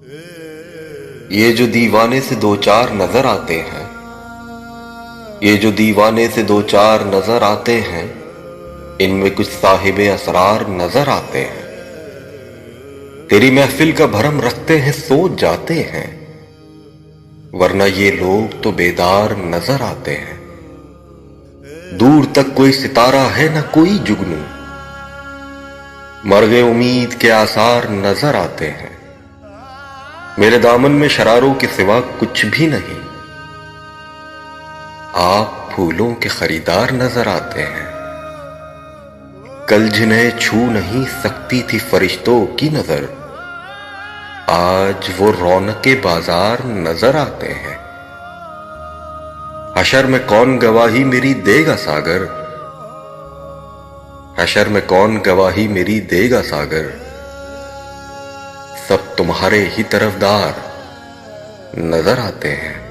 ये जो दीवाने से दो चार नजर आते हैं, ये जो दीवाने से दो चार नजर आते हैं, इनमें कुछ साहिबे असरार नजर आते हैं। तेरी महफिल का भरम रखते हैं, सोच जाते हैं, वरना ये लोग तो बेदार नजर आते हैं। दूर तक कोई सितारा है न कोई जुगनू, मर्गे उम्मीद के आसार नजर आते हैं। मेरे दामन में शरारों के सिवा कुछ भी नहीं, आप फूलों के खरीदार नजर आते हैं। कल जिन्हें छू नहीं सकती थी फरिश्तों की नजर, आज वो रौनके बाजार नजर आते हैं। हशर में कौन गवाही मेरी देगा सागर, हशर में कौन गवाही मेरी देगा सागर, सब तुम्हारे ही तरफदार नजर आते हैं।